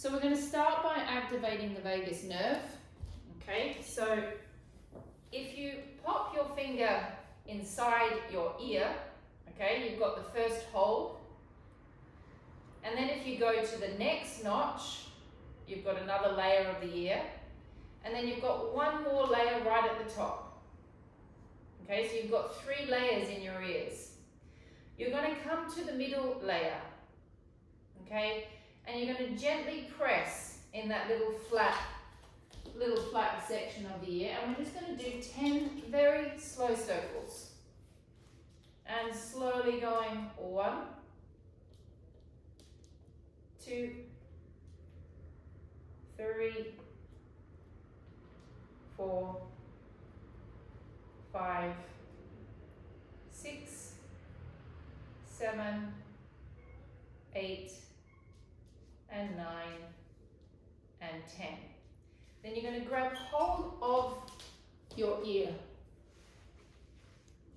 So we're going to start by activating the vagus nerve. Okay, so if you pop your finger inside your ear, okay, you've got the first hold. And then if you go to the next notch, you've got another layer of the ear. And then you've got one more layer right at the top. Okay, so you've got 3 layers in your ears. You're going to come to the middle layer. Okay, and you're going to gently press in that little flat section of the ear, and we're just going to do 10 very slow circles. And slowly going 1, 2, 3, 4, 5, 6, 7, 8, and 9, and 10. Then you're going to grab hold of your ear.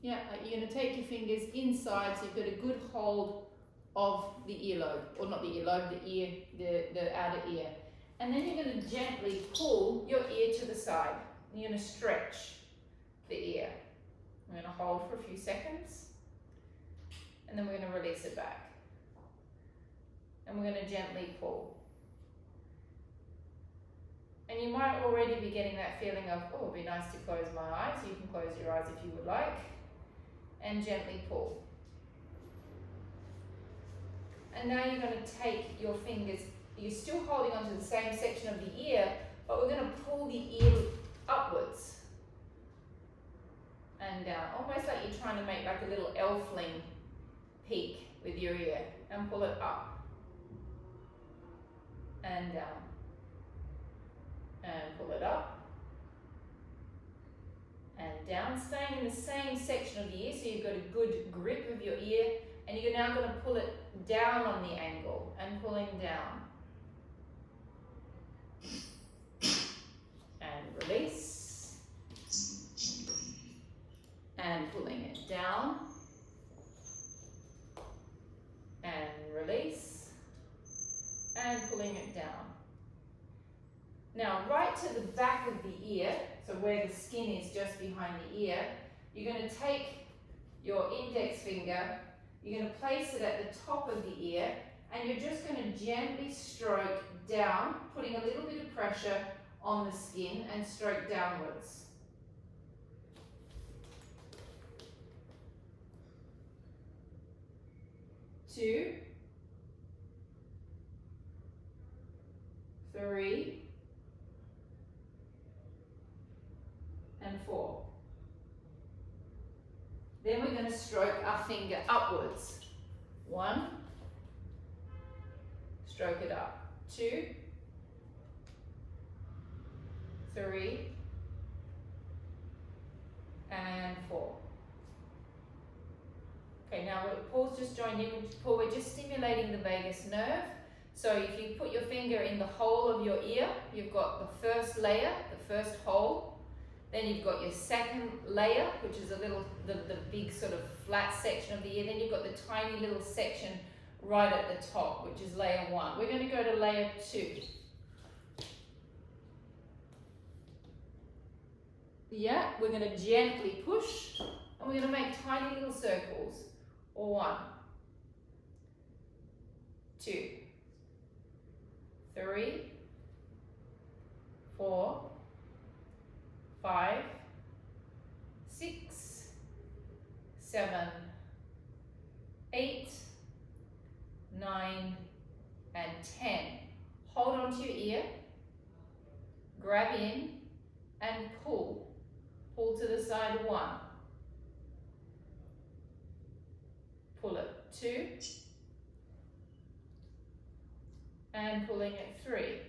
Yeah, you're going to take your fingers inside so you've got a good hold of the earlobe, or not the earlobe, the ear, the outer ear. And then you're going to gently pull your ear to the side. You're going to stretch the ear. I'm going to hold for a few seconds, and then we're going to release it back. And we're going to gently pull. And you might already be getting that feeling of, oh, it'd be nice to close my eyes. You can close your eyes if you would like. And gently pull. And now you're going to take your fingers, you're still holding onto the same section of the ear, but we're going to pull the ear upwards and down, almost like you're trying to make like a little elfling peak with your ear, and pull it up and down, and pull it up and down, staying in the same section of the ear so you've got a good grip of your ear, and you're now going to pull it down on the angle and pulling down and release and pulling it down and release and pulling it down. Now right to the back of the ear, so where the skin is just behind the ear, you're going to take your index finger, you're going to place it at the top of the ear, and you're just going to gently stroke down, putting a little bit of pressure on the skin, and stroke downwards. Two, 3, and 4. Then we're going to stroke our finger upwards. 1, stroke it up. 2, 3, and 4. Okay, now Paul's just joined in. Paul, we're just stimulating the vagus nerve. So if you put your finger in the hole of your ear, you've got the first layer, the first hole. Then you've got your second layer, which is a little, the big sort of flat section of the ear. Then you've got the tiny little section right at the top, which is layer 1. We're going to go to layer 2. Yeah, we're going to gently push, and we're going to make tiny little circles. 1, 2, 3, 4, 5, 6, 7, 8, 9, and 10. Hold on to your ear, grab in, and pull. Pull to the side 1. Pull it 2. And pulling it 3.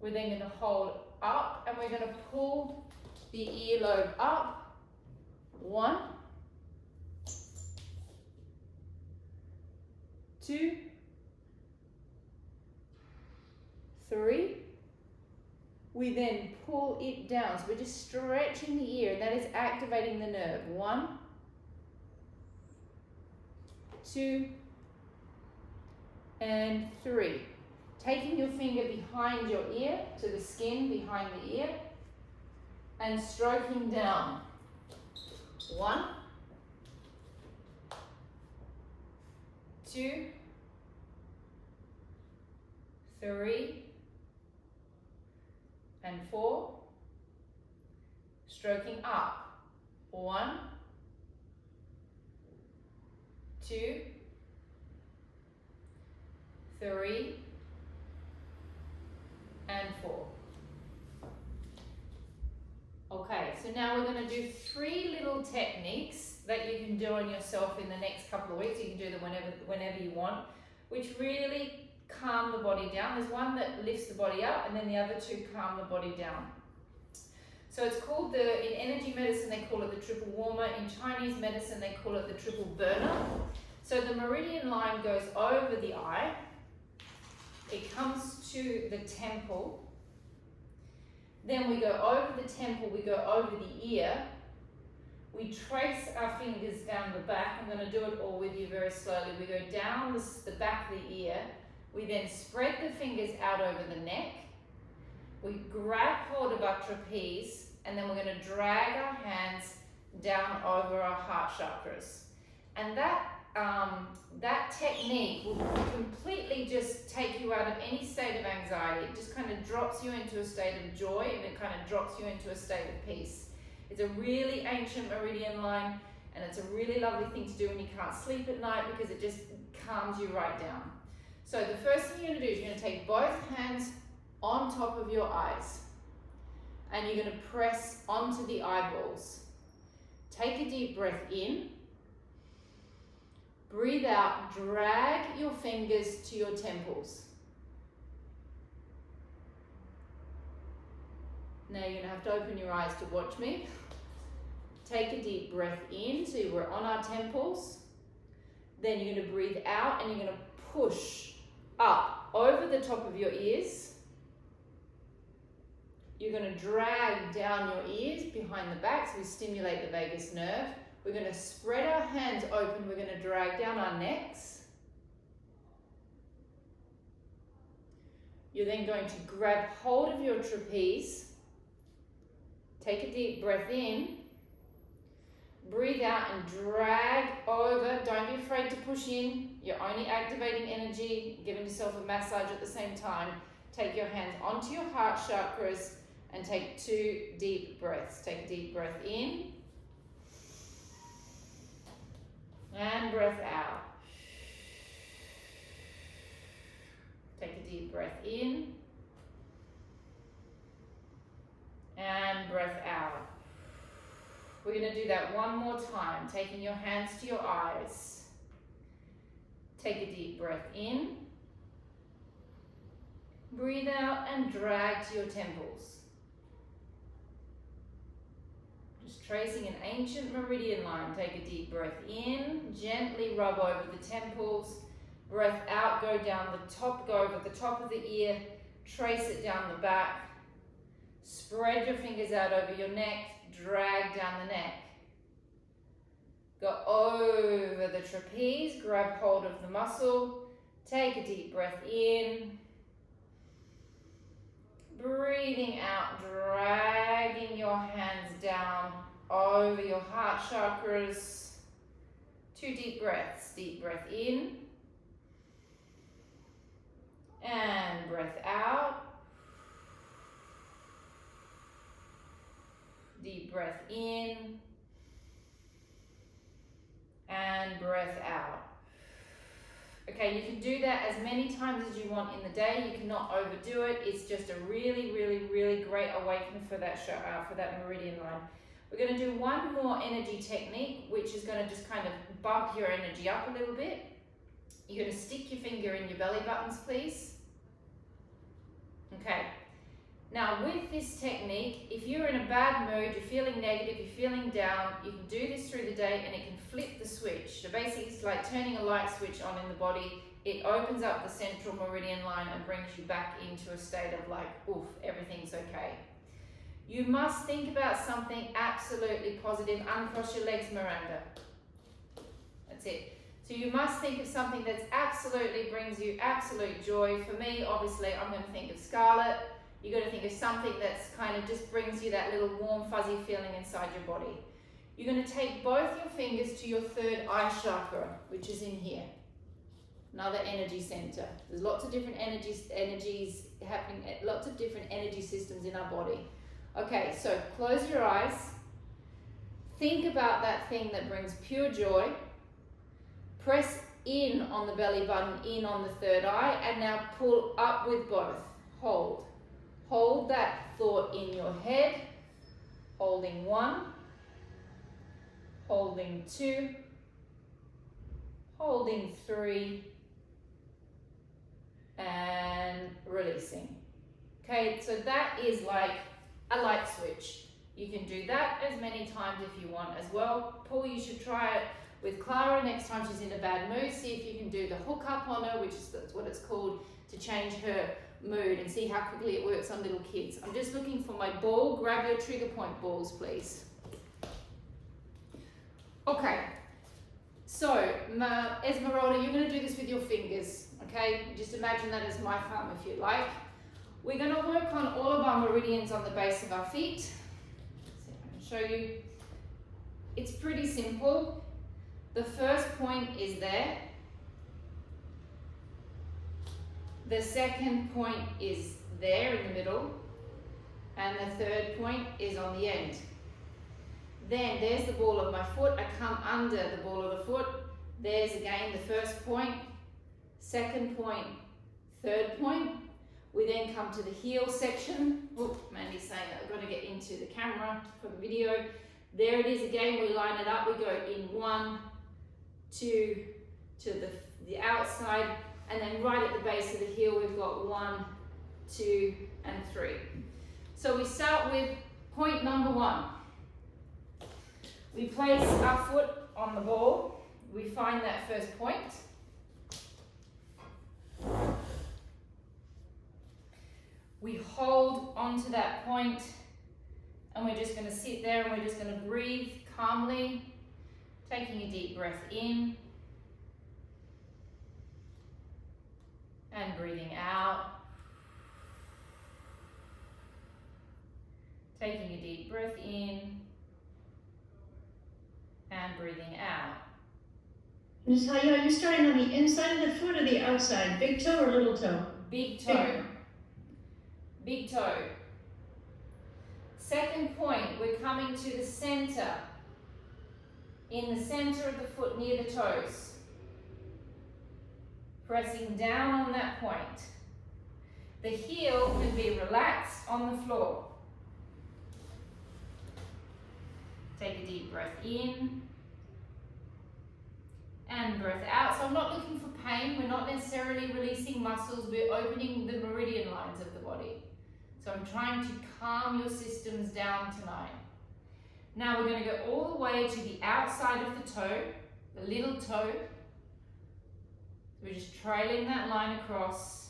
We're then going to hold up, and we're going to pull the earlobe up. 1, 2, 3. We then pull it down. So we're just stretching the ear, and that is activating the nerve. 1, 2, and 3. Taking your finger behind your ear, to the skin behind the ear, and stroking down. 1, 2, 3, and 4. Stroking up. 1, 2, 3, and 4. Okay, so now we're going to do 3 little techniques that you can do on yourself in the next couple of weeks. You can do them whenever you want, which really calm the body down. There's one that lifts the body up, and then the other 2 calm the body down. So it's called in energy medicine, they call it the triple warmer. In Chinese medicine, they call it the triple burner. So the meridian line goes over the eye. It comes to the temple. Then we go over the temple, we go over the ear. We trace our fingers down the back. I'm going to do it all with you very slowly. We go down the back of the ear. We then spread the fingers out over the neck. We grab hold of our trapeze, and then we're going to drag our hands down over our heart chakras. And that technique will completely just take you out of any state of anxiety. It just kind of drops you into a state of joy, and it kind of drops you into a state of peace. It's a really ancient meridian line, and it's a really lovely thing to do when you can't sleep at night, because it just calms you right down. So the first thing you're going to do is you're going to take both hands on top of your eyes, and you're going to press onto the eyeballs. Take a deep breath in. Breathe out, drag your fingers to your temples. Now you're going to have to open your eyes to watch me. Take a deep breath in, so we're on our temples. Then you're going to breathe out, and you're going to push up over the top of your ears. You're going to drag down your ears behind the back, so we stimulate the vagus nerve. We're going to spread our hands open. We're going to drag down our necks. You're then going to grab hold of your trapeze. Take a deep breath in. Breathe out and drag over. Don't be afraid to push in. You're only activating energy, giving yourself a massage at the same time. Take your hands onto your heart chakras and take 2 deep breaths. Take a deep breath in. And breath out. Take a deep breath in. And breath out. We're going to do that one more time, taking your hands to your eyes. Take a deep breath in. Breathe out and drag to your temples. Just tracing an ancient meridian line. Take a deep breath in, gently rub over the temples. Breath out, go down the top, go over the top of the ear, trace it down the back. Spread your fingers out over your neck, drag down the neck. Go over the trapeze, grab hold of the muscle, take a deep breath in. Breathing out, dragging your hands down over your heart chakras. 2 deep breaths. Deep breath in. And breath out. Deep breath in. And breath out. Okay, you can do that as many times as you want in the day. You cannot overdo it. It's just a really, really, really great awakening for that meridian line. We're going to do one more energy technique, which is going to just kind of bump your energy up a little bit. You're going to stick your finger in your belly buttons, please. Okay. Now, with this technique, if you're in a bad mood, you're feeling negative, you're feeling down, you can do this through the day, and it can flip the switch. So basically, it's like turning a light switch on in the body. It opens up the central meridian line and brings you back into a state of like, oof, everything's okay. You must think about something absolutely positive. Uncross your legs, Miranda. That's it. So you must think of something that absolutely brings you absolute joy. For me, obviously, I'm going to think of scarlet. You're going to think of something that's kind of just brings you that little warm, fuzzy feeling inside your body. You're going to take both your fingers to your third eye chakra, which is in here. Another energy center. There's lots of different energies happening, lots of different energy systems in our body. Okay, so close your eyes. Think about that thing that brings pure joy. Press in on the belly button, in on the third eye, and now pull up with both. Hold. Hold that thought in your head. Holding 1. Holding 2. Holding 3. And releasing. Okay, so that is like a light switch. You can do that as many times if you want as well. Paul, you should try it with Clara next time she's in a bad mood. See if you can do the hook up on her, which is that's what it's called, to change her mood, and see how quickly it works on little kids. I'm just looking for my ball. Grab your trigger point balls, please. Okay, so Esmeralda, you're going to do this with your fingers, okay? Just imagine that as my thumb if you like. We're going to work on all of our meridians on the base of our feet. See if I can show you. It's pretty simple. The first point is there. The second point is there in the middle. And the third point is on the end. Then there's the ball of my foot. I come under the ball of the foot. There's again the first point, second point, third point. We then come to the heel section. Oop, Mandy's saying that I've got to get into the camera for the video. There it is again. We line it up. We go in 1, 2 to the outside, and then right at the base of the heel we've got 1, 2, and 3. So we start with point number 1. We place our foot on the ball. We find that first point. We hold onto that point, and we're just going to sit there and we're just going to breathe calmly, taking a deep breath in and breathing out. Taking a deep breath in and breathing out. Natalia, are you starting on the inside of the foot or the outside? Big toe or little toe? Big toe. Big toe. Second point, we're coming to the center. In the center of the foot near the toes. Pressing down on that point. The heel can be relaxed on the floor. Take a deep breath in and breath out. So I'm not looking for pain. We're not necessarily releasing muscles. We're opening the meridian lines of the body. So I'm trying to calm your systems down tonight. Now we're going to go all the way to the outside of the toe, the little toe. We're just trailing that line across.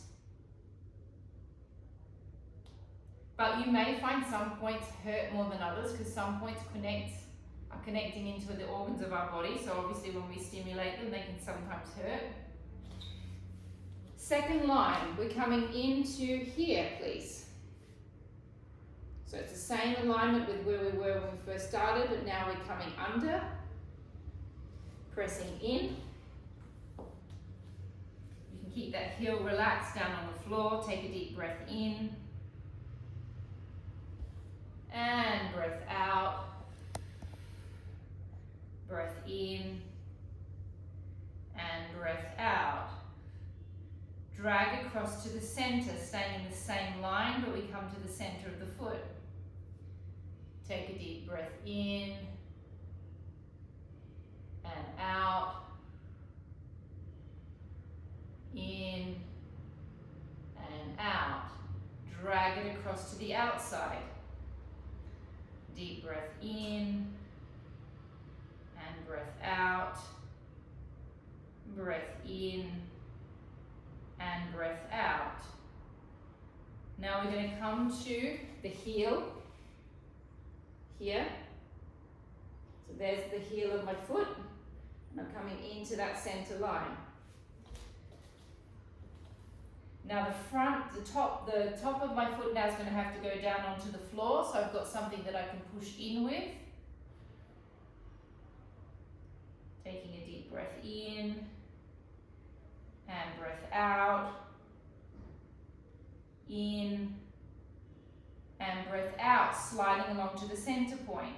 But you may find some points hurt more than others because some points are connecting into the organs of our body. So obviously when we stimulate them, they can sometimes hurt. Second line, we're coming into here, please. So it's the same alignment with where we were when we first started, but now we're coming under, pressing in. You can keep that heel relaxed down on the floor. Take a deep breath in. And breath out. Breath in. And breath out. Drag across to the center, staying in the same line, but we come to the center of the foot. Take a deep breath in and out. In and out. Drag it across to the outside. Deep breath in and breath out. Breath in and breath out. Now we're going to come to the heel here. So there's the heel of my foot. I'm coming into that center line. Now the top of my foot now is going to have to go down onto the floor, so I've got something that I can push in with. Taking a deep breath in and breath out. In and breath out, sliding along to the center point.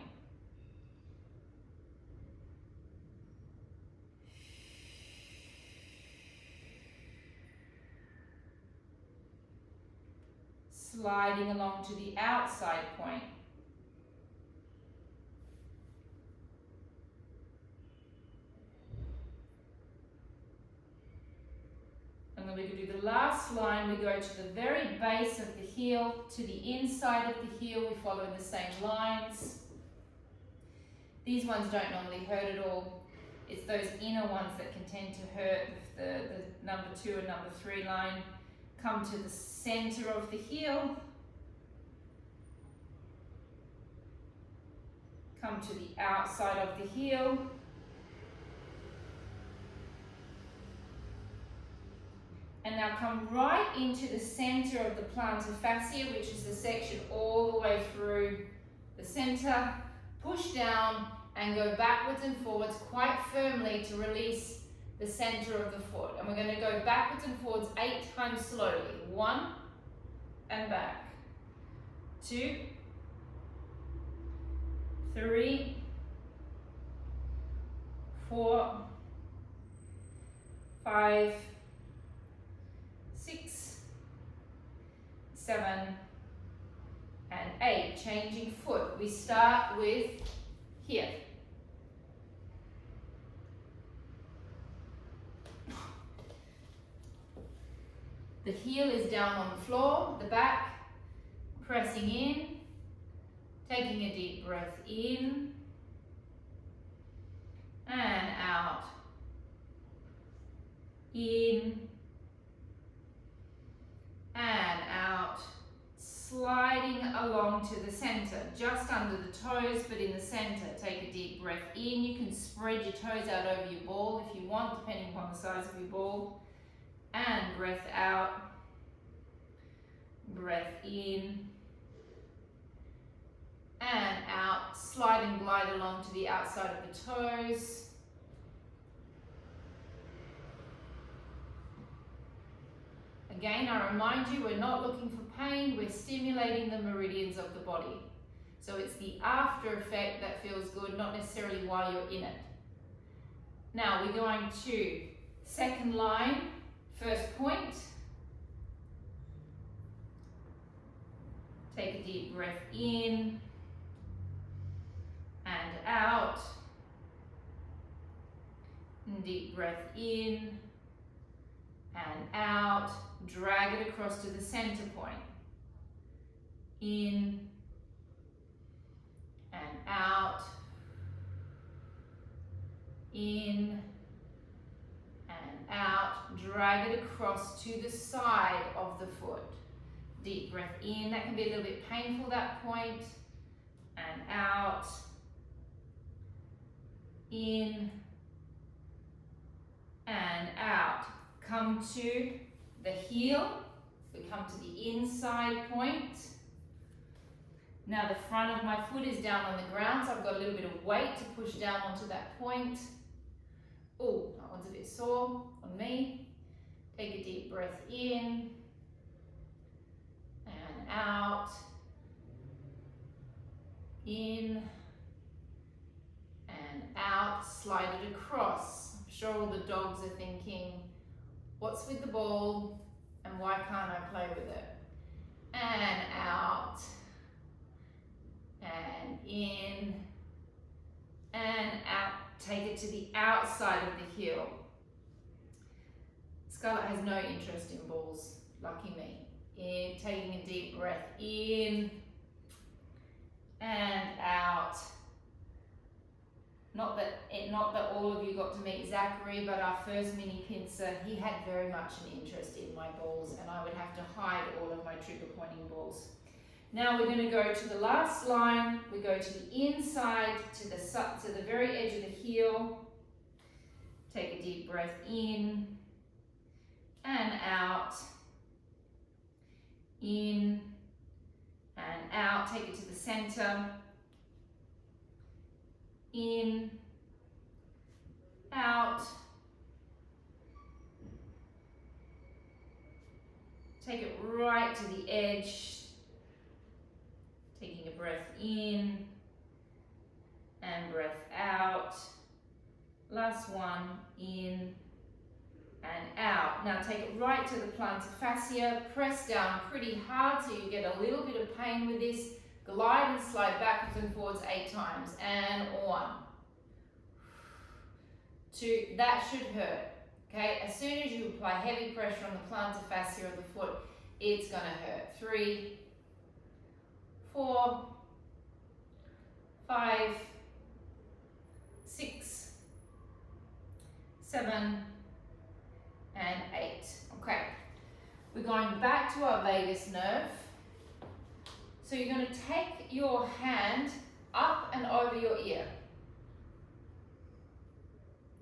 Sliding along to the outside point. And then we can do the last line. We go to the very base of the heel, to the inside of the heel. We follow in the same lines. These ones don't normally hurt at all. It's those inner ones that can tend to hurt, the number 2 and number 3 line. Come to the center of the heel. Come to the outside of the heel. And now come right into the center of the plantar fascia, which is the section all the way through the center. Push down and go backwards and forwards quite firmly to release the center of the foot. And we're going to go backwards and forwards 8 times slowly. 1 and back. 2, 3, 4, 5, 6, 7, and 8. Changing foot. We start with here. The heel is down on the floor, the back, pressing in, taking a deep breath in and out. In and out, sliding along to the center, just under the toes, but in the center. Take a deep breath in. You can spread your toes out over your ball if you want, depending upon the size of your ball. And breath out, breath in, and out. Slide and glide along to the outside of the toes. Again, I remind you, we're not looking for pain, we're stimulating the meridians of the body. So it's the after effect that feels good, not necessarily while you're in it. Now we're going to second line, first point. Take a deep breath in and out. And deep breath in and out. Drag it across to the center point. In and out. In and out. Drag it across to the side of the foot. Deep breath in. That can be a little bit painful, that point. And out. In and out. Come to the heel. We come to the inside point. Now the front of my foot is down on the ground, so I've got a little bit of weight to push down onto that point. Oh, that one's a bit sore on me. Take a deep breath in and out. In and out. Slide it across. I'm sure all the dogs are thinking, what's with the ball and why can't I play with it? And out. And in and out. Take it to the outside of the heel. Scarlett has no interest in balls, lucky me. In, taking a deep breath in and out. Not that all of you got to meet Zachary, but our first mini pincer, he had very much an interest in my balls, and I would have to hide all of my trigger pointing balls. Now we're going to go to the last line. We go to the inside, to the very edge of the heel. Take a deep breath in and out. In and out. Take it to the center. In, out. Take it right to the edge. Taking a breath in and breath out. Last one, in and out. Now take it right to the plantar fascia. Press down pretty hard so you get a little bit of pain with this. Glide and slide backwards and forwards 8 times. And 1, 2, that should hurt. Okay, as soon as you apply heavy pressure on the plantar fascia of the foot, it's gonna hurt. 3, 4, 5, 6, 7, and 8. Okay, we're going back to our vagus nerve. So you're going to take your hand up and over your ear.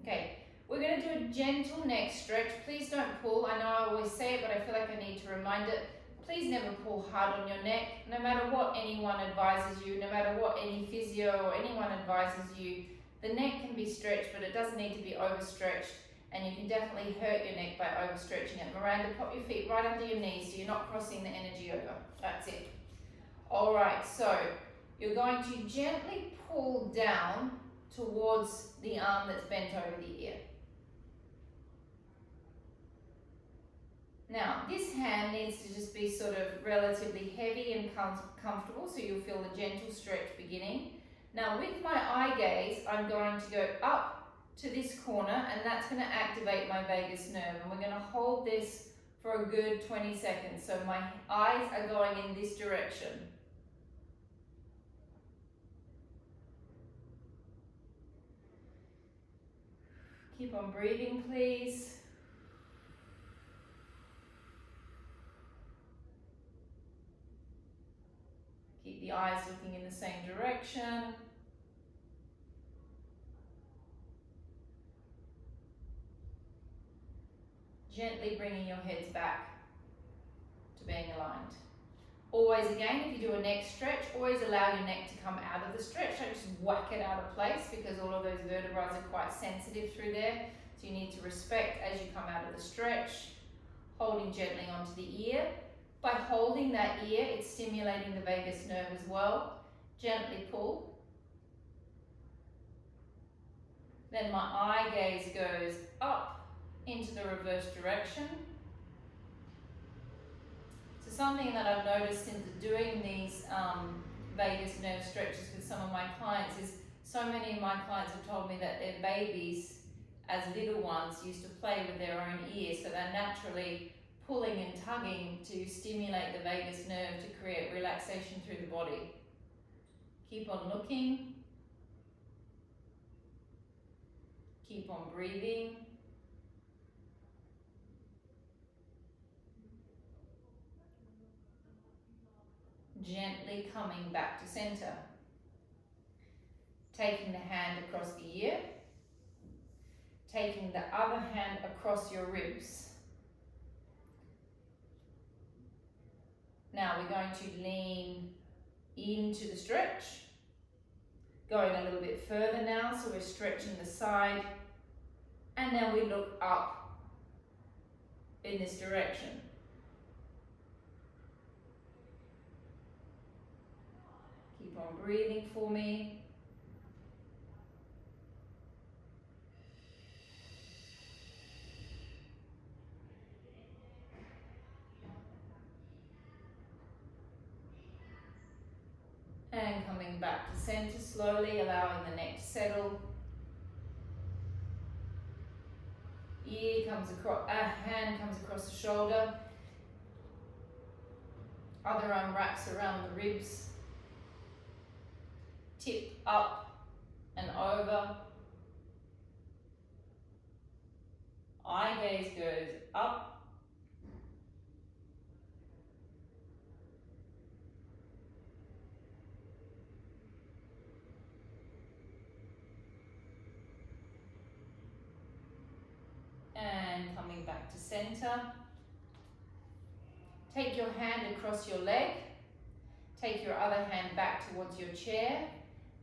Okay, we're going to do a gentle neck stretch. Please don't pull. I know I always say it, but I feel like I need to remind it. Please never pull hard on your neck. No matter what anyone advises you, no matter what any physio or anyone advises you, the neck can be stretched, but it doesn't need to be overstretched. And you can definitely hurt your neck by overstretching it. Miranda, pop your feet right under your knees so you're not crossing the energy over. That's it. All right, so you're going to gently pull down towards the arm that's bent over the ear. Now, this hand needs to just be sort of relatively heavy and comfortable, so you'll feel the gentle stretch beginning. Now, with my eye gaze, I'm going to go up to this corner, and that's going to activate my vagus nerve, and we're going to hold this for a good 20 seconds. So my eyes are going in this direction. Keep on breathing, please. Keep the eyes looking in the same direction. Gently bringing your heads back to being aligned. Always, again, if you do a neck stretch, always allow your neck to come out of the stretch. Don't just whack it out of place, because all of those vertebrae are quite sensitive through there. So you need to respect as you come out of the stretch, holding gently onto the ear. By holding that ear, it's stimulating the vagus nerve as well. Gently pull. Then my eye gaze goes up into the reverse direction. So something that I've noticed since doing these vagus nerve stretches with some of my clients is so many of my clients have told me that their babies as little ones used to play with their own ears, so they're naturally pulling and tugging to stimulate the vagus nerve to create relaxation through the body. Keep on looking. Keep on breathing. Gently coming back to center. Taking the hand across the ear. Taking the other hand across your ribs. Now we're going to lean into the stretch. Going a little bit further now, so we're stretching the side. And now we look up in this direction. Keep on breathing for me. And coming back to center slowly, allowing the neck to settle. Ear comes across, hand comes across the shoulder. Other arm wraps around the ribs. Tip up and over. Eye gaze goes up. back to center. Take your hand across your leg. Take your other hand back towards your chair.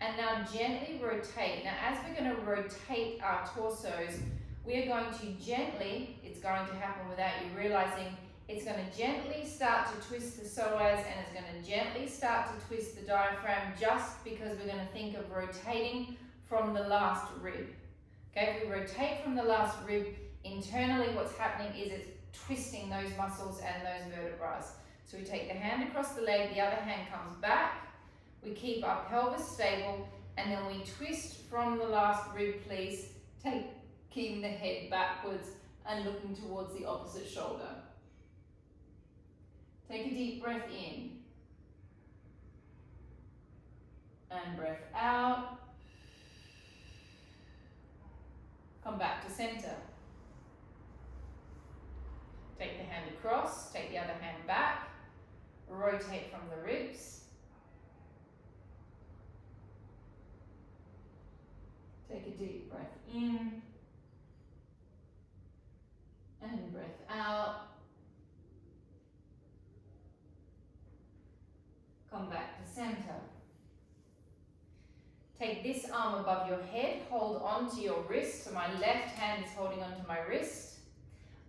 And now gently rotate. Now as we're going to rotate our torsos, we are going to gently, it's going to happen without you realizing, it's going to gently start to twist the psoas and it's going to gently start to twist the diaphragm, just because we're going to think of rotating from the last rib. Okay, if we rotate from the last rib, internally what's happening is it's twisting those muscles and those vertebrae. So we take the hand across the leg, the other hand comes back, we keep our pelvis stable, and then we twist from the last rib, please, taking the head backwards and looking towards the opposite shoulder. Take a deep breath in. And breath out. Come back to center. Take the hand across, take the other hand back, rotate from the ribs. Take a deep breath in and breath out. Come back to center. Take this arm above your head, hold on to your wrist. So my left hand is holding onto my wrist.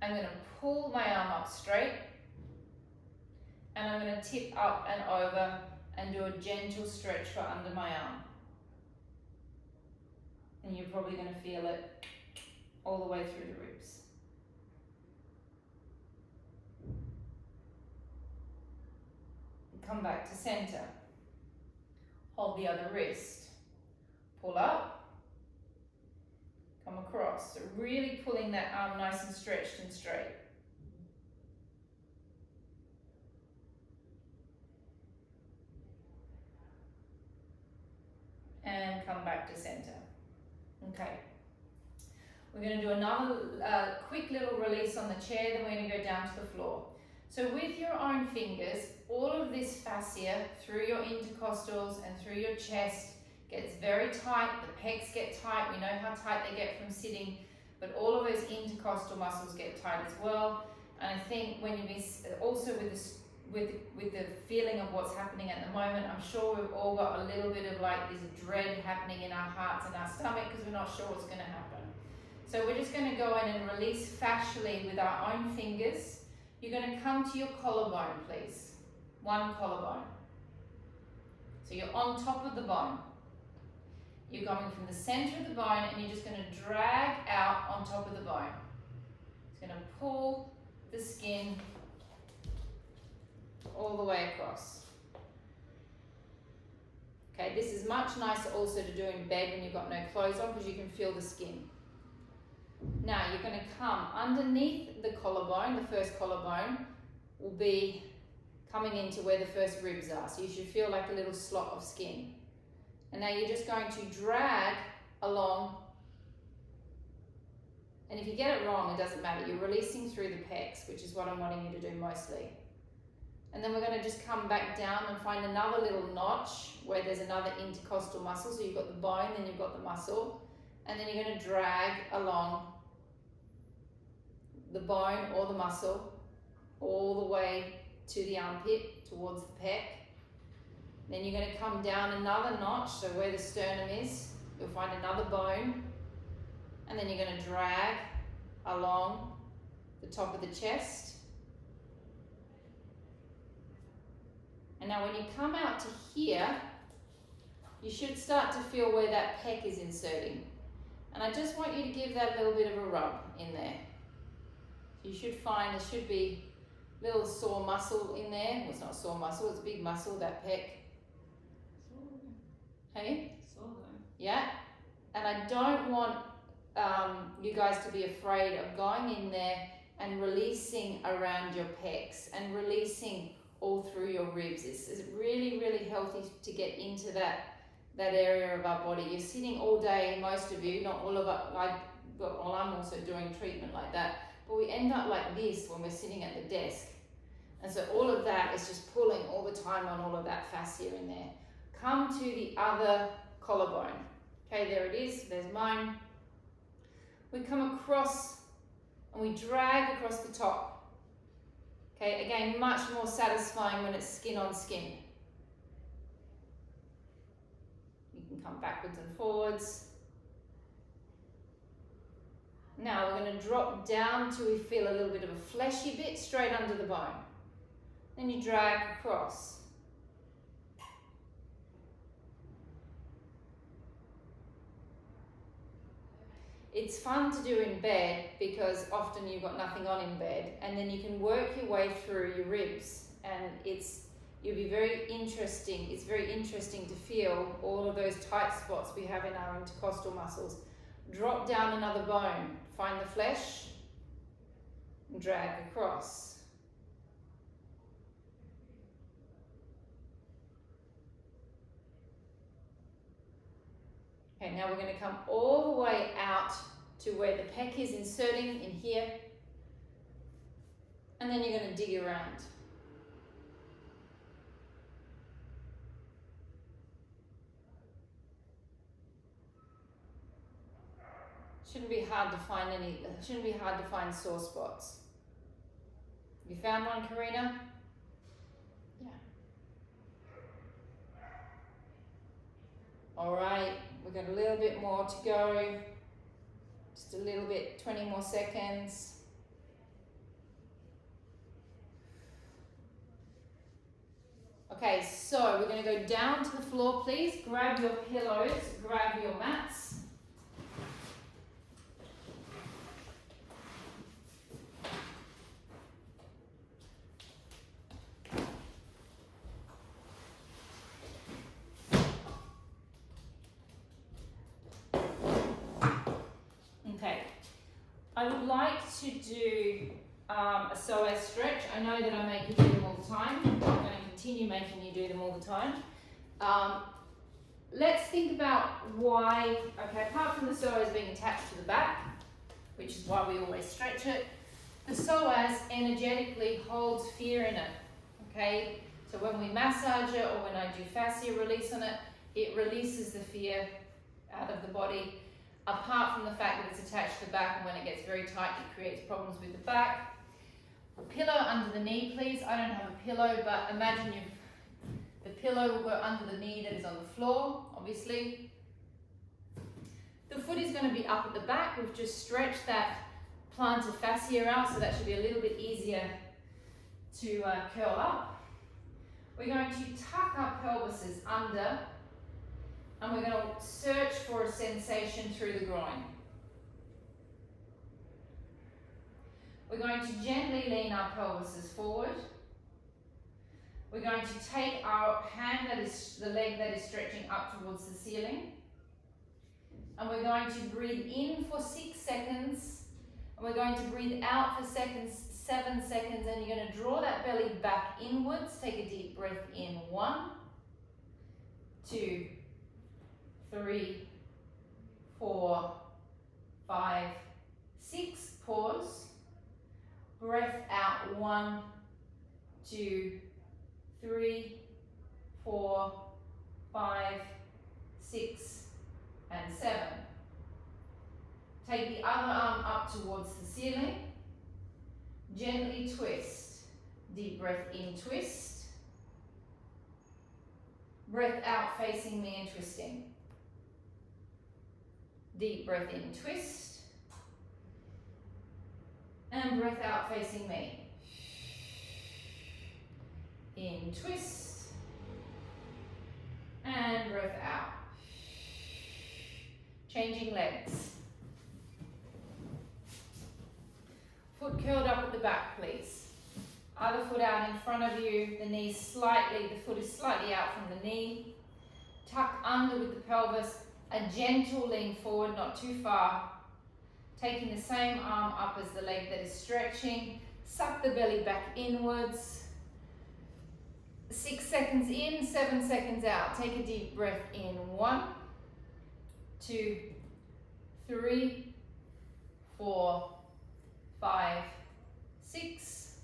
I'm going to pull my arm up straight. And I'm going to tip up and over and do a gentle stretch for under my arm. And you're probably going to feel it all the way through the ribs. Come back to center. Hold the other wrist. Pull up. Come across. So really pulling that arm nice and stretched and straight. And come back to center. Okay. We're going to do another quick little release on the chair, then we're going to go down to the floor. So with your own fingers, all of this fascia through your intercostals and through your chest gets very tight. The pecs get tight. We know how tight they get from sitting, but all of those intercostal muscles get tight as well. And I think when you also with the feeling of what's happening at the moment, I'm sure we've all got a little bit of like this dread happening in our hearts and our stomach because we're not sure what's going to happen. So we're just going to go in and release fascially with our own fingers. You're going to come to your collarbone, please. One collarbone. So you're on top of the bone. You're going from the center of the bone and you're just going to drag out on top of the bone. It's going to pull the skin all the way across. Okay, this is much nicer also to do in bed when you've got no clothes on because you can feel the skin. Now you're going to come underneath the collarbone. The first collarbone will be coming into where the first ribs are. So you should feel like a little slot of skin. And now you're just going to drag along. And if you get it wrong, it doesn't matter. You're releasing through the pecs, which is what I'm wanting you to do mostly. And then we're going to just come back down and find another little notch where there's another intercostal muscle. So you've got the bone, then you've got the muscle. And then you're going to drag along the bone or the muscle all the way to the armpit, towards the pec. Then you're going to come down another notch, so where the sternum is, you'll find another bone. And then you're going to drag along the top of the chest. And now when you come out to here, you should start to feel where that pec is inserting. And I just want you to give that a little bit of a rub in there. You should find there should be a little sore muscle in there. Well, it's not sore muscle, it's a big muscle, that pec. Hey? Yeah? And I don't want you guys to be afraid of going in there and releasing around your pecs and releasing all through your ribs. It's really, really healthy to get into that area of our body. You're sitting all day, most of you, not all of us. I'm also doing treatment like that, but we end up like this when we're sitting at the desk. And so all of that is just pulling all the time on all of that fascia in there. Come to the other collarbone. Okay, there it is, there's mine. We come across and we drag across the top. Okay, again, much more satisfying when it's skin on skin. You can come backwards and forwards. Now we're going to drop down till we feel a little bit of a fleshy bit straight under the bone. Then you drag across. It's fun to do in bed because often you've got nothing on in bed, and then you can work your way through your ribs, and you'll be very interesting. It's very interesting to feel all of those tight spots we have in our intercostal muscles. Drop down another bone, find the flesh, and drag across. Okay, now we're going to come all the way out to where the pec is, inserting in here, and then you're going to dig around. Shouldn't be hard to find sore spots. You found one, Karina? Yeah. All right, we've got a little bit more to go. Just a little bit, 20 more seconds. Okay, so we're going to go down to the floor, please. Grab your pillows, grab your mats. I would like to do a psoas stretch. I know that I make you do them all the time. I'm going to continue making you do them all the time. Let's think about why, okay, apart from the psoas being attached to the back, which is why we always stretch it, the psoas energetically holds fear in it, okay? So when we massage it or when I do fascia release on it, it releases the fear out of the body. Apart from the fact that it's attached to the back, and when it gets very tight, it creates problems with the back. A pillow under the knee, please. I don't have a pillow, but imagine the pillow will go under the knee that is on the floor, obviously. The foot is going to be up at the back. We've just stretched that plantar fascia out, so that should be a little bit easier to curl up. We're going to tuck our pelvises under, and we're going to search for a sensation through the groin. We're going to gently lean our pelvises forward. We're going to take our hand, that is the leg that is stretching up towards the ceiling. And we're going to breathe in for 6 seconds. And we're going to breathe out for 7 seconds. And you're going to draw that belly back inwards. Take a deep breath in. 1, 2, 3, 4, 5, 6. Pause. Breath out. 1, 2, 3, 4, 5, 6, and 7. Take the other arm up towards the ceiling. Gently twist. Deep breath in, twist. Breath out, facing me and twisting. Deep breath in, twist. And breath out, facing me. In, twist. And breath out. Changing legs. Foot curled up at the back, please. Other foot out in front of you. The foot is slightly out from the knee. Tuck under with the pelvis. A gentle lean forward, not too far. Taking the same arm up as the leg that is stretching. Suck the belly back inwards. 6 seconds in, 7 seconds out. Take a deep breath in. 1, 2, 3, 4, 5, 6.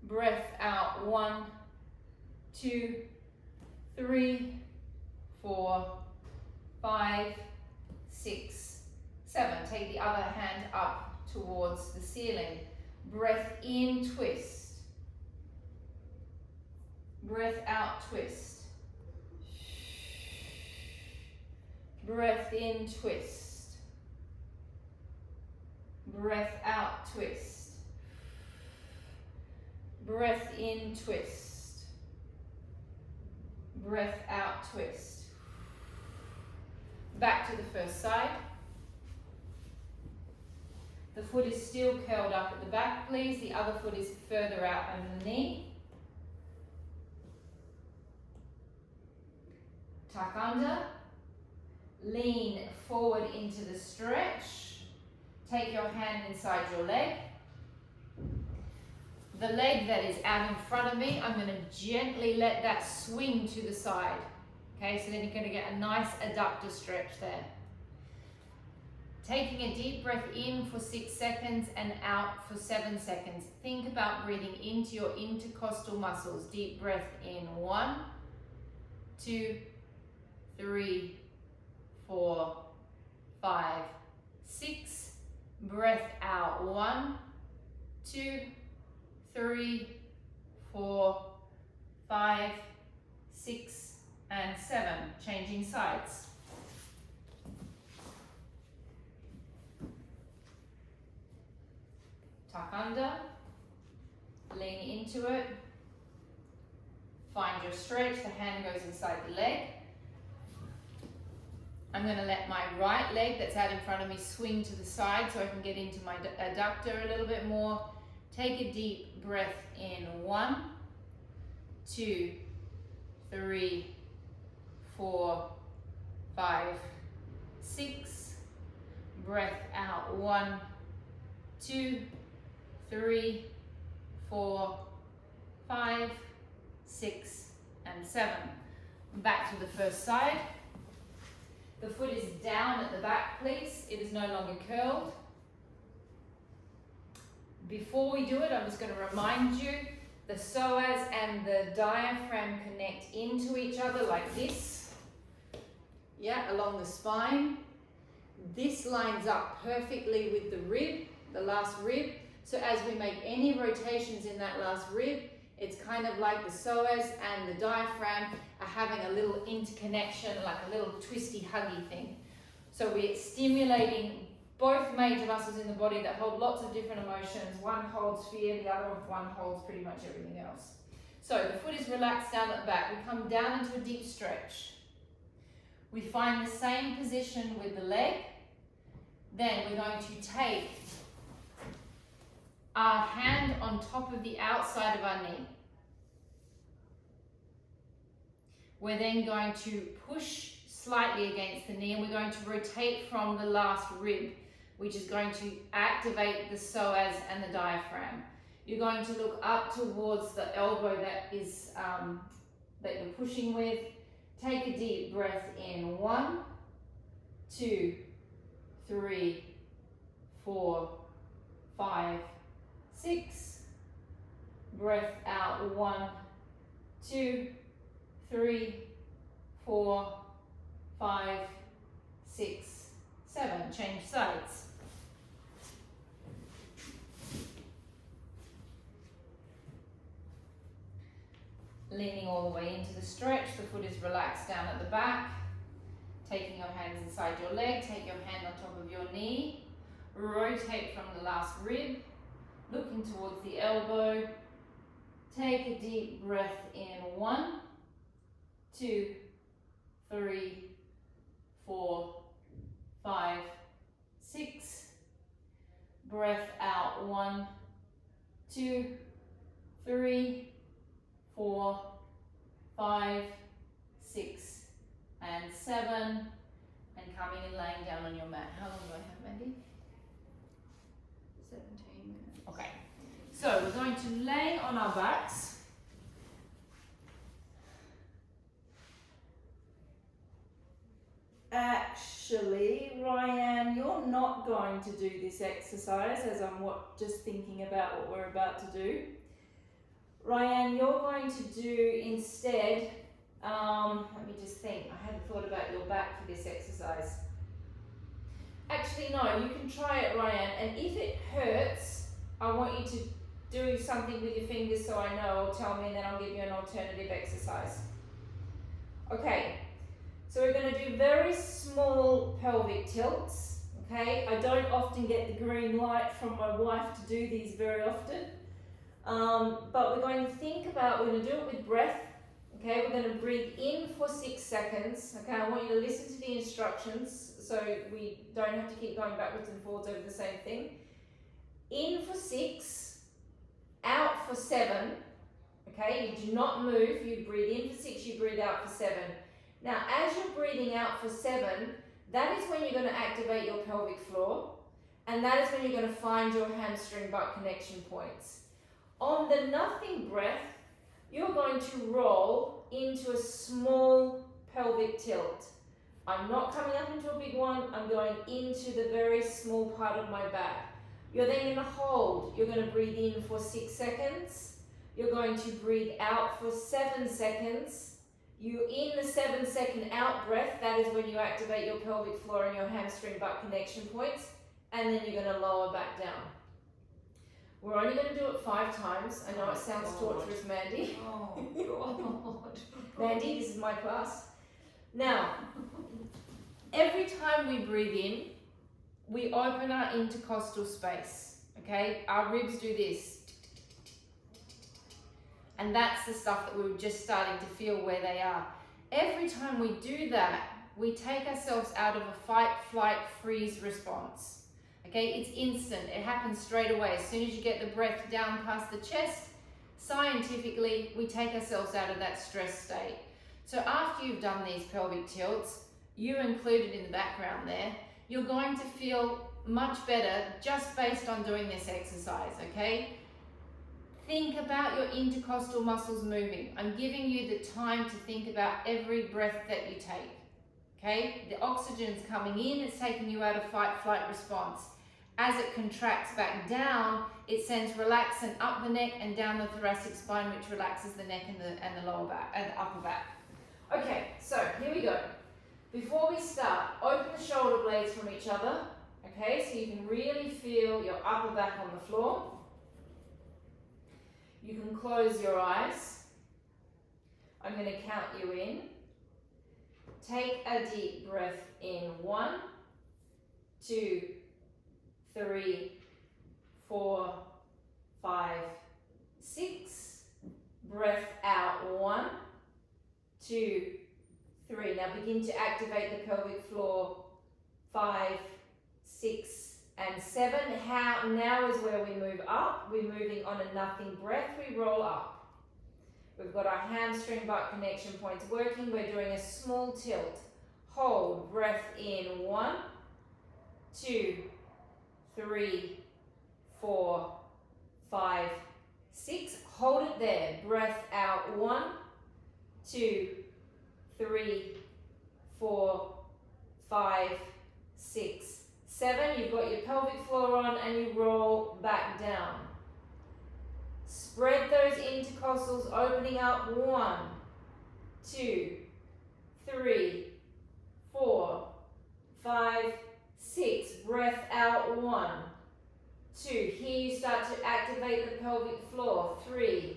Breath out. 1, 2, 3, 4, 5, 6, 7. Take the other hand up towards the ceiling. Breath in, twist. Breath out, twist. Breath in, twist. Breath out, twist. Breath in, twist. Breath out, twist. Back to the first side. The foot is still curled up at the back, please. The other foot is further out under the knee. Tuck under. Lean forward into the stretch. Take your hand inside your leg. The leg that is out in front of me, I'm going to gently let that swing to the side. Okay, so then you're going to get a nice adductor stretch there. Taking a deep breath in for 6 seconds and out for 7 seconds. Think about breathing into your intercostal muscles. Deep breath in. 1, 2, 3, 4, 5, 6. Breath out. 1, 2, 3, 4, 5, 6, and 7. Changing sides. Tuck under, lean into it, find your stretch, the hand goes inside the leg. I'm going to let my right leg that's out in front of me swing to the side so I can get into my adductor a little bit more. Take a deep breath in. 1, 2, 3, 4, 5, 6. Breath out. 1, 2, 3, 4, 5, 6, and 7. Back to the first side. The foot is down at the back, please. It is no longer curled. Before we do it, I'm just going to remind you, the psoas and the diaphragm connect into each other like this. Yeah, along the spine. This lines up perfectly with the rib, the last rib. So as we make any rotations in that last rib, it's kind of like the psoas and the diaphragm are having a little interconnection, like a little twisty, huggy thing. So we're stimulating both major muscles in the body that hold lots of different emotions. One holds fear, the other one holds pretty much everything else. So the foot is relaxed down at the back. We come down into a deep stretch. We find the same position with the leg. Then we're going to take our hand on top of the outside of our knee. We're then going to push slightly against the knee and we're going to rotate from the last rib, which is going to activate the psoas and the diaphragm. You're going to look up towards the elbow that is that you're pushing with. Take a deep breath in. 1, 2, 3, 4, 5, 6. Breath out. 1, 2, 3, 4, 5, 6, 7. Change sides. Leaning all the way into the stretch, the foot is relaxed down at the back. Taking your hands inside your leg, take your hand on top of your knee. Rotate from the last rib, looking towards the elbow. Take a deep breath in. 1, 2, 3, 4, 5, 6. Breath out. 1, 2, 3, 4, 5, 6, and 7. And coming and laying down on your mat. How long do I have, Mandy? 17 minutes. Okay. So we're going to lay on our backs. Actually, Ryan, you're not going to do this exercise as I'm just thinking about what we're about to do. Ryan, you're going to do instead, let me just think, I hadn't thought about your back for this exercise. Actually, no, you can try it, Ryan, and if it hurts, I want you to do something with your fingers so I know, or tell me, and then I'll give you an alternative exercise. Okay, so we're going to do very small pelvic tilts, okay? I don't often get the green light from my wife to do these very often, but we're going to think about, we're going to do it with breath, okay? We're going to breathe in for 6 seconds, okay? I want you to listen to the instructions so we don't have to keep going backwards and forwards over the same thing. In for 6, out for 7, okay? You do not move, you breathe in for 6, you breathe out for 7. Now, as you're breathing out for 7, that is when you're going to activate your pelvic floor, and that is when you're going to find your hamstring butt connection points. On the nothing breath, you're going to roll into a small pelvic tilt. I'm not coming up into a big one, I'm going into the very small part of my back. You're then going to hold, you're going to breathe in for 6 seconds, you're going to breathe out for 7 seconds. You in the 7-second out breath, that is when you activate your pelvic floor and your hamstring butt connection points, and then you're going to lower back down. We're only going to do it 5 times. I know it sounds torturous, Mandy. Oh, God. Mandy, this is my class. Now, every time we breathe in, we open our intercostal space, okay? Our ribs do this. And that's the stuff that we were just starting to feel where they are. Every time we do that, we take ourselves out of a fight, flight, freeze response. Okay, it's instant, it happens straight away. As soon as you get the breath down past the chest, scientifically, we take ourselves out of that stress state. So after you've done these pelvic tilts, you included in the background there, you're going to feel much better just based on doing this exercise, okay? Think about your intercostal muscles moving. I'm giving you the time to think about every breath that you take, okay? The oxygen's coming in, it's taking you out of fight, flight response. As it contracts back down, it sends relaxant up the neck and down the thoracic spine, which relaxes the neck and the lower back and the upper back. Okay, so here we go. Before we start, open the shoulder blades from each other, okay? So you can really feel your upper back on the floor. You can close your eyes. I'm going to count you in. Take a deep breath in. 1, 2, 3, 4, 5, 6. Breath out. 1, 2, 3. Now begin to activate the pelvic floor. 5, 6, and 7. Now is where we move up. We're moving on a nothing breath. We roll up. We've got our hamstring butt connection points working. We're doing a small tilt. Hold. Breath in. 1, 2, 3, 4, 5, 6. Hold it there. Breath out. 1, 2, 3, 4, 5, 6, 7. You've got your pelvic floor on and you roll back down. Spread those intercostals, opening up. 1, 2, 3, 4, 5, 6. Breath out. 1, 2. Here you start to activate the pelvic floor. 3,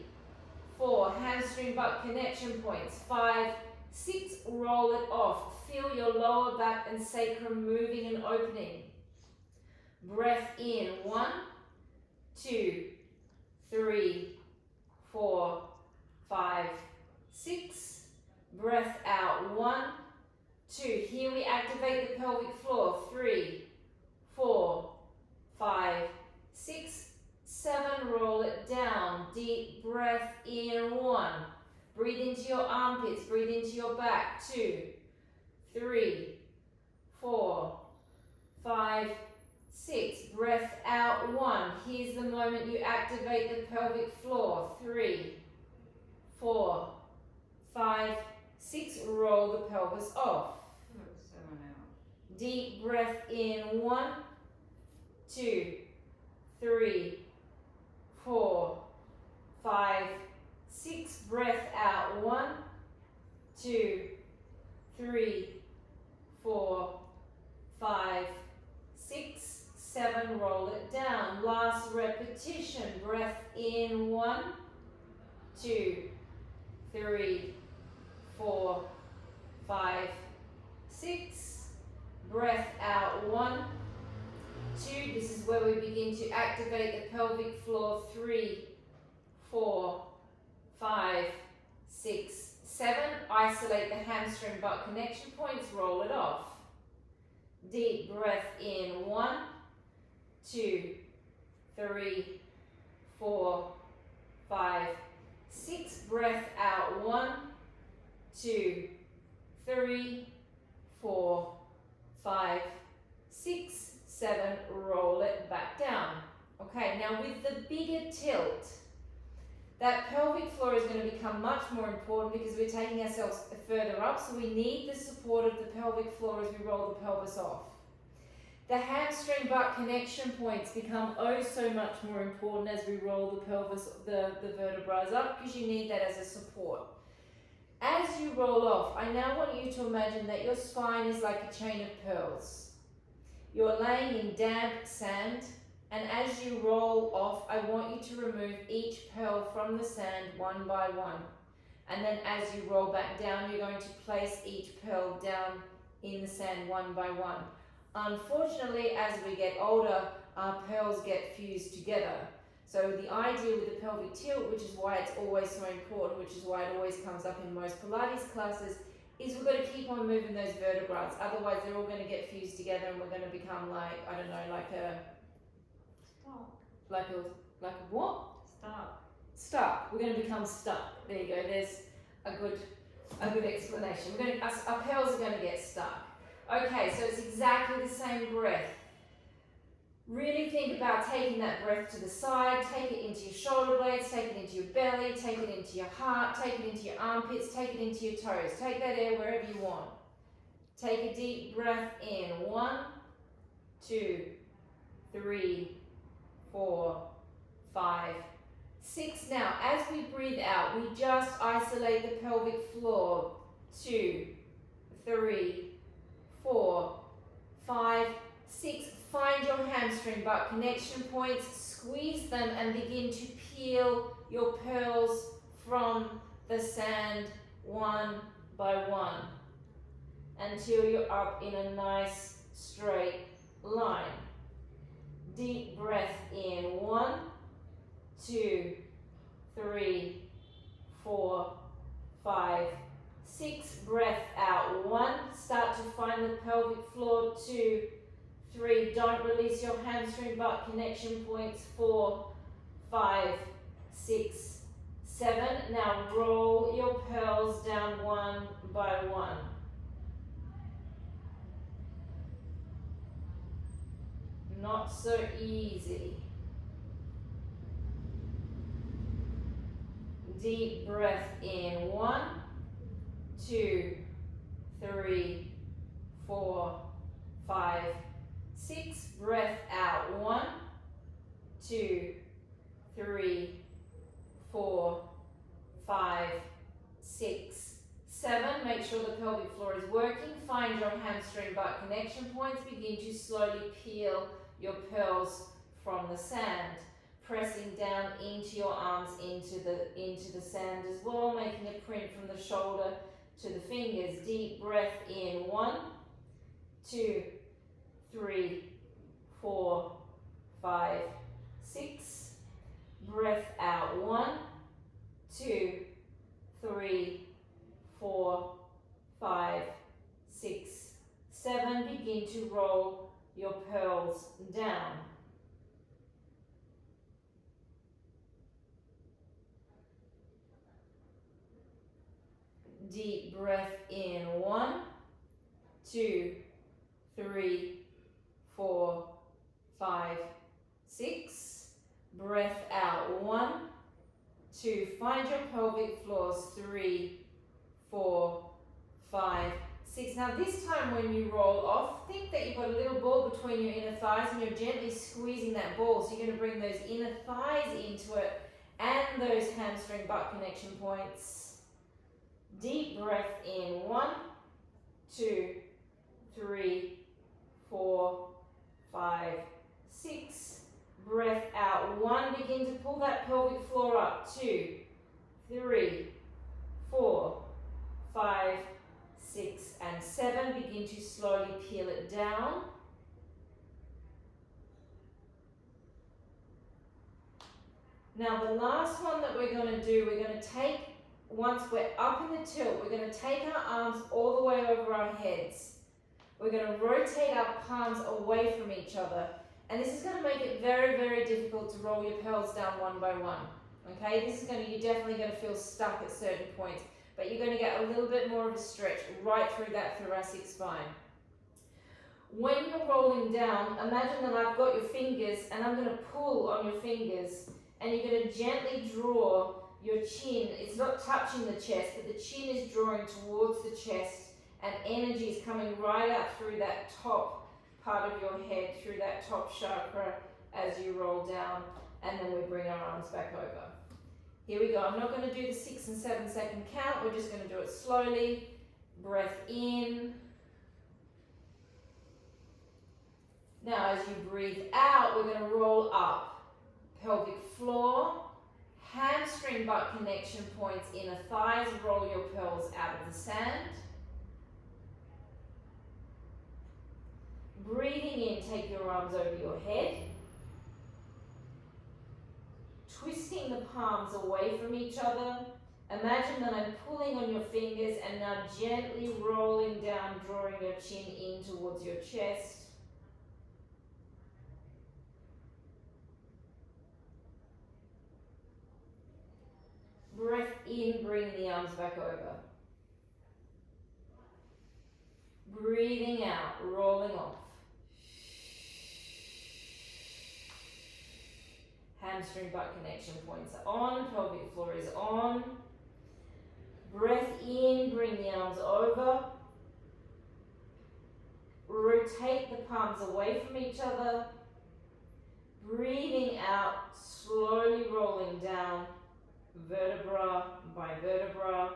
4. Hamstring butt connection points. 5, 6. Roll it off. Feel your lower back and sacrum moving and opening. Breath in. 1, 2, 3, 4, 5, 6. Breath out. 1, 2. Here we activate the pelvic floor. 3, 4, 5, 6, 7. Roll it down. Deep breath in. 1. Breathe into your armpits. Breathe into your back. 2, 3, 4, 5, 6. Breath out. 1. Here's the moment you activate the pelvic floor. 3, 4, 5, 6. Roll the pelvis off. 7 out. Deep breath in. 1, 2, 3, 4, 5, 6. Breath out. 1, 2, 3, 4, 5, 2, 3, 4, 5, 6. Breath out, 1, 2. This is where we begin to activate the pelvic floor. 3, 4, 5, 6, 7. Isolate the hamstring butt connection points, roll it off. Deep breath in, 1, 2, 3, 4, 5, 6. Breath out, 1, 2, 3, 4, 5, 6, 7. Roll it back down. Okay, now with the bigger tilt, that pelvic floor is going to become much more important because we're taking ourselves further up, so we need the support of the pelvic floor as we roll the pelvis off. The hamstring butt connection points become oh so much more important as we roll the pelvis, the vertebrae up, because you need that as a support. As you roll off, I now want you to imagine that your spine is like a chain of pearls. You're laying in damp sand, and as you roll off, I want you to remove each pearl from the sand one by one. And then as you roll back down, you're going to place each pearl down in the sand one by one. Unfortunately, as we get older, our pearls get fused together. So the idea with the pelvic tilt, which is why it's always so important, which is why it always comes up in most Pilates classes, is we've got to keep on moving those vertebrae. Otherwise, they're all going to get fused together and we're going to become like, I don't know, like a what? Stuck. We're going to become stuck. There you go. There's a good explanation. Our pearls are going to get stuck. Okay, so it's exactly the same breath. Really think about taking that breath to the side. Take it into your shoulder blades. Take it into your belly. Take it into your heart. Take it into your armpits. Take it into your toes. Take that air wherever you want. Take a deep breath in. 1, 2, 3, 4, 5, 6. Now, as we breathe out, we just isolate the pelvic floor. 2, 3, 4, 5, 6. Find your hamstring butt connection points, squeeze them, and begin to peel your pearls from the sand one by one until you're up in a nice straight line. Deep breath in. 1, 2, 3, 4, 5, 6. Breath out. 1. Start to find the pelvic floor. 2, 3. Don't release your hamstring butt connection points. 4, 5, 6, 7. Now roll your pearls down one by one. Not so easy. Deep breath in. 1, 2, 3, 4, 5, 6. Breath out. 1, 2, 3, 4, 5, 6, 7. Make sure the pelvic floor is working. Find your hamstring butt connection points. Begin to slowly peel your pearls from the sand, pressing down into your arms, into the sand as well, making a print from the shoulder to the fingers. Deep breath in. 1, 2, 3, 4, 5, 6. Breath out. 1, 2, 3, 4, 5, 6, 7. Begin to roll your pearls down. Deep breath in. 1, 2, 3, 4, 5, 6. Breath out. 1, 2. Find your pelvic floors. 3, 4, 5, 6. Now this time when you roll off, think that you've got a little ball between your inner thighs and you're gently squeezing that ball. So you're going to bring those inner thighs into it and those hamstring butt connection points. Deep breath in. 1, 2, 3, 4, 5, 6. Breath out. 1. Begin to pull that pelvic floor up. 2, 3, Now the last one that we're going to do, we're going to take, once we're up in the tilt, we're going to take our arms all the way over our heads. We're going to rotate our palms away from each other. And this is going to make it very, very difficult to roll your pearls down one by one. Okay, this is going to, you're definitely going to feel stuck at certain points, but you're going to get a little bit more of a stretch right through that thoracic spine. When you're rolling down, imagine that I've got your fingers and I'm going to pull on your fingers, and you're going to gently draw your chin. It's not touching the chest, but the chin is drawing towards the chest, and energy is coming right out through that top part of your head, through that top chakra as you roll down, and then we bring our arms back over. Here we go. I'm not going to do the 6 and 7 second count. We're just going to do it slowly. Breath in. Now as you breathe out, we're going to roll up. Pelvic floor, hamstring butt connection points, inner thighs, roll your pearls out of the sand. Breathing in, take your arms over your head. Twisting the palms away from each other. Imagine that I'm pulling on your fingers and now gently rolling down, drawing your chin in towards your chest. Breath in, bring the arms back over. Breathing out, rolling off. Hamstring butt connection points are on, pelvic floor is on. Breath in, bring the arms over. Rotate the palms away from each other. Breathing out, slowly rolling down, vertebra by vertebra.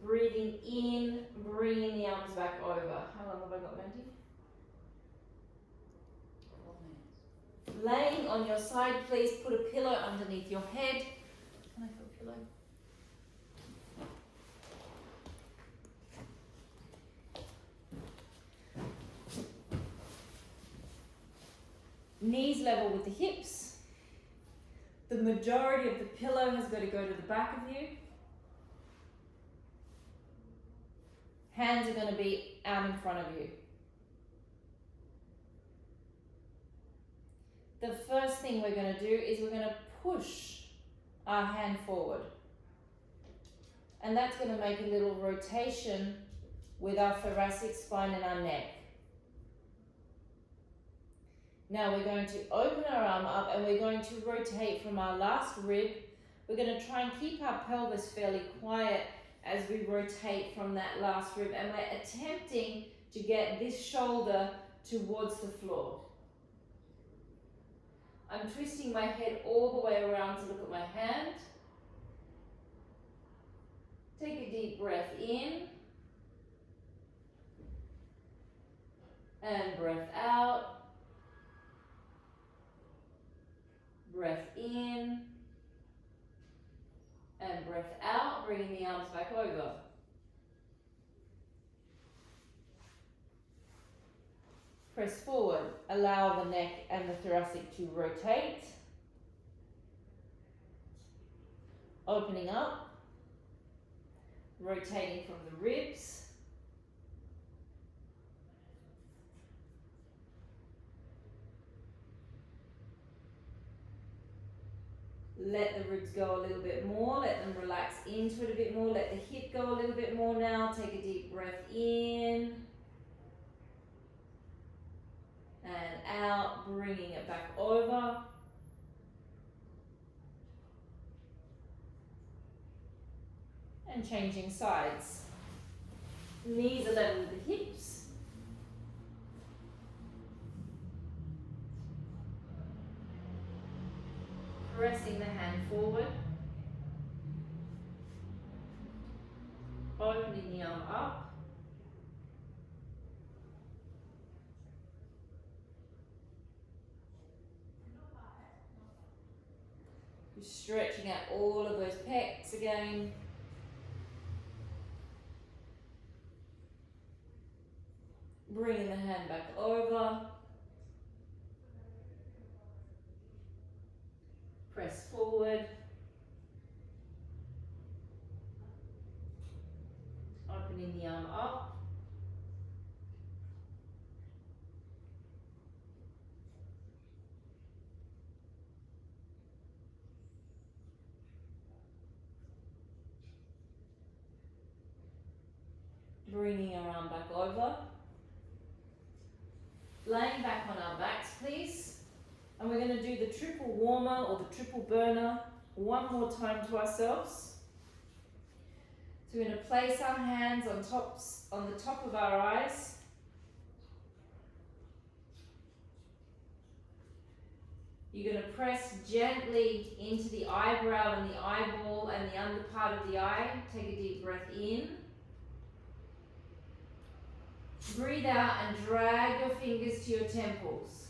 Breathing in, bringing the arms back over. How long have I got, Mandy? 4 minutes. Laying on your side, please put a pillow underneath your head. Can I put a pillow? Knees level with the hips. The majority of the pillow has got to go to the back of you. Hands are going to be out in front of you. The first thing we're going to do is we're going to push our hand forward. And that's going to make a little rotation with our thoracic spine and our neck. Now we're going to open our arm up and we're going to rotate from our last rib. We're going to try and keep our pelvis fairly quiet as we rotate from that last rib, and we're attempting to get this shoulder towards the floor. I'm twisting my head all the way around to look at my hand. Take a deep breath in and breath out. Breath in and breath out, bringing the arms back over. Press forward, allow the neck and the thoracic to rotate. Opening up, rotating from the ribs. Let the ribs go a little bit more, let them relax into it a bit more, let the hip go a little bit more now. Take a deep breath in and out, bringing it back over. And changing sides. Knees are level with the hips. Pressing the hand forward, opening the arm up, you're stretching out all of those pecs again. Bringing the hand back over. Press forward. Opening the arm up. Bringing our arm back over. Laying back on our backs, please. And we're going to do the triple warmer or the triple burner one more time to ourselves. So we're going to place our hands on the top of our eyes. You're going to press gently into the eyebrow and the eyeball and the under part of the eye. Take a deep breath in. Breathe out and drag your fingers to your temples.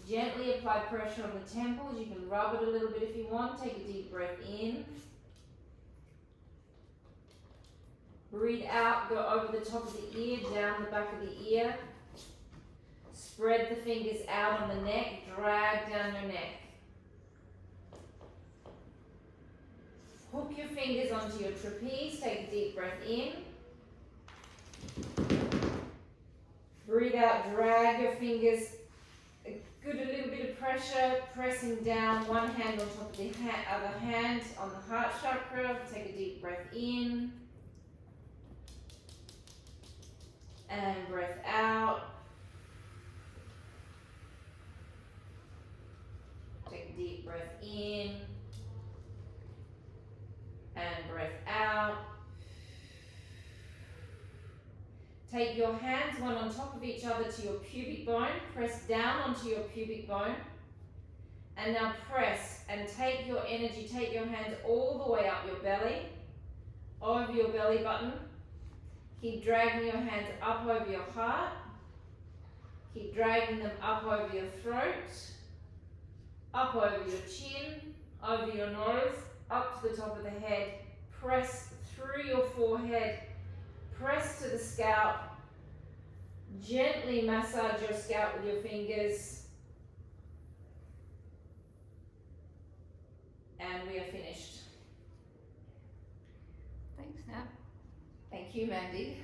Gently apply pressure on the temples. You can rub it a little bit if you want. Take a deep breath in. Breathe out, go over the top of the ear, down the back of the ear. Spread the fingers out on the neck, drag down your neck. Hook your fingers onto your trapeze, take a deep breath in. Breathe out, drag your fingers, a little bit of pressure, pressing down, one hand on top of the other hand on the heart chakra. Take a deep breath in. And breath out. Take a deep breath in. And breath out. Take your hands one on top of each other to your pubic bone. Press down onto your pubic bone. And now press and take your energy, take your hands all the way up your belly, over your belly button. Keep dragging your hands up over your heart. Keep dragging them up over your throat, up over your chin, over your nose, up to the top of the head. Press through your forehead. Press to the scalp. Gently massage your scalp with your fingers. And we are finished. Thanks, Nat. Thank you, Mandy.